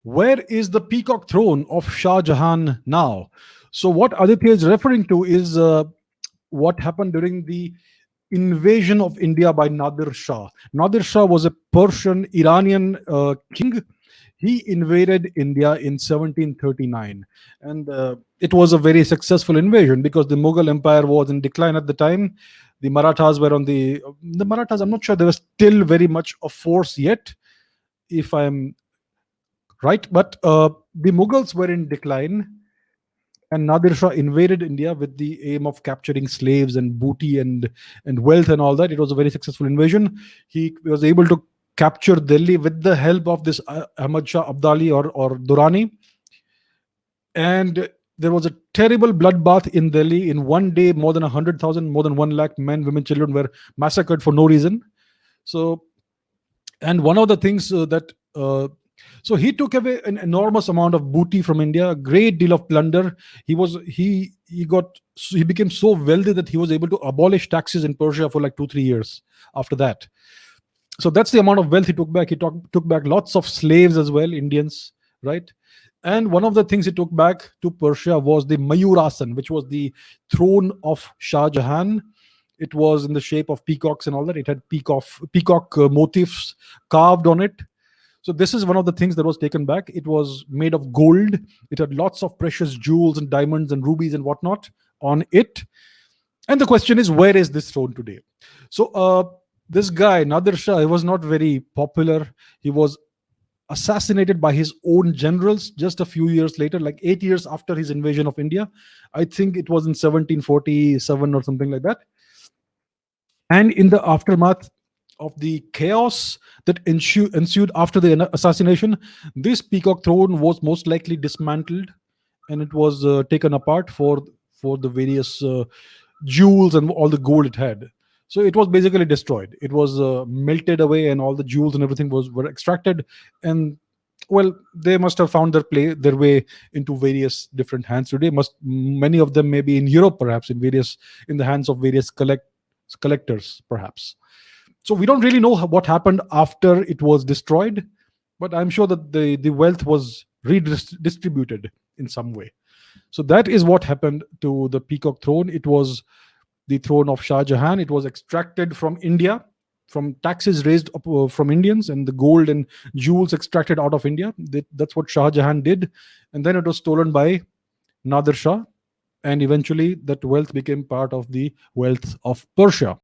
Where is the peacock throne of Shah Jahan now? So, what Aditya is referring to is what happened during the invasion of India by Nadir Shah. Nadir Shah was a Persian Iranian king. He invaded India in 1739, and it was a very successful invasion because the Mughal Empire was in decline at the time. The Marathas were on the Marathas. I'm not sure they were still very much a force yet, if I'm right, but the Mughals were in decline, and Nadir Shah invaded India with the aim of capturing slaves and booty and wealth and all that. It was a very successful invasion. He was able to capture Delhi with the help of this Ahmad Shah Abdali or Durrani, and there was a terrible bloodbath in Delhi. In one day, more than 100,000, more than 1 lakh men, women, children were massacred for no reason. So, and one of the things that so he took away an enormous amount of booty from India, a great deal of plunder. He became so wealthy that he was able to abolish taxes in Persia for like 2 3 years after that. So that's the amount of wealth he took back. Took back lots of slaves as well, Indians, right? And one of the things he took back to Persia was the Mayurasan, which was the throne of Shah Jahan. It was in the shape of peacocks and all that. It had peacock motifs carved on it. So this is one of the things that was taken back. It was made of gold. It had lots of precious jewels and diamonds and rubies and whatnot on it. And the question is, where is this throne today? So this guy Nadir Shah, he was not very popular. He was assassinated by his own generals just a few years later, like 8 years after his invasion of India. I think it was in 1747 or something like that. And in the aftermath of the chaos that ensued after the assassination, this peacock throne was most likely dismantled, and it was taken apart for the various jewels and all the gold it had. So it was basically destroyed. It was melted away, and all the jewels and everything were extracted. And well, they must have found their way into various different hands today. Many of them maybe in Europe, perhaps in the hands of various collectors, perhaps. So we don't really know what happened after it was destroyed, but I'm sure that the wealth was redistributed in some way. So that is what happened to the peacock throne. It was the throne of Shah Jahan. It was extracted from India, from taxes raised from Indians, and the gold and jewels extracted out of India. That's what Shah Jahan did. And then it was stolen by Nadir Shah, and eventually that wealth became part of the wealth of Persia.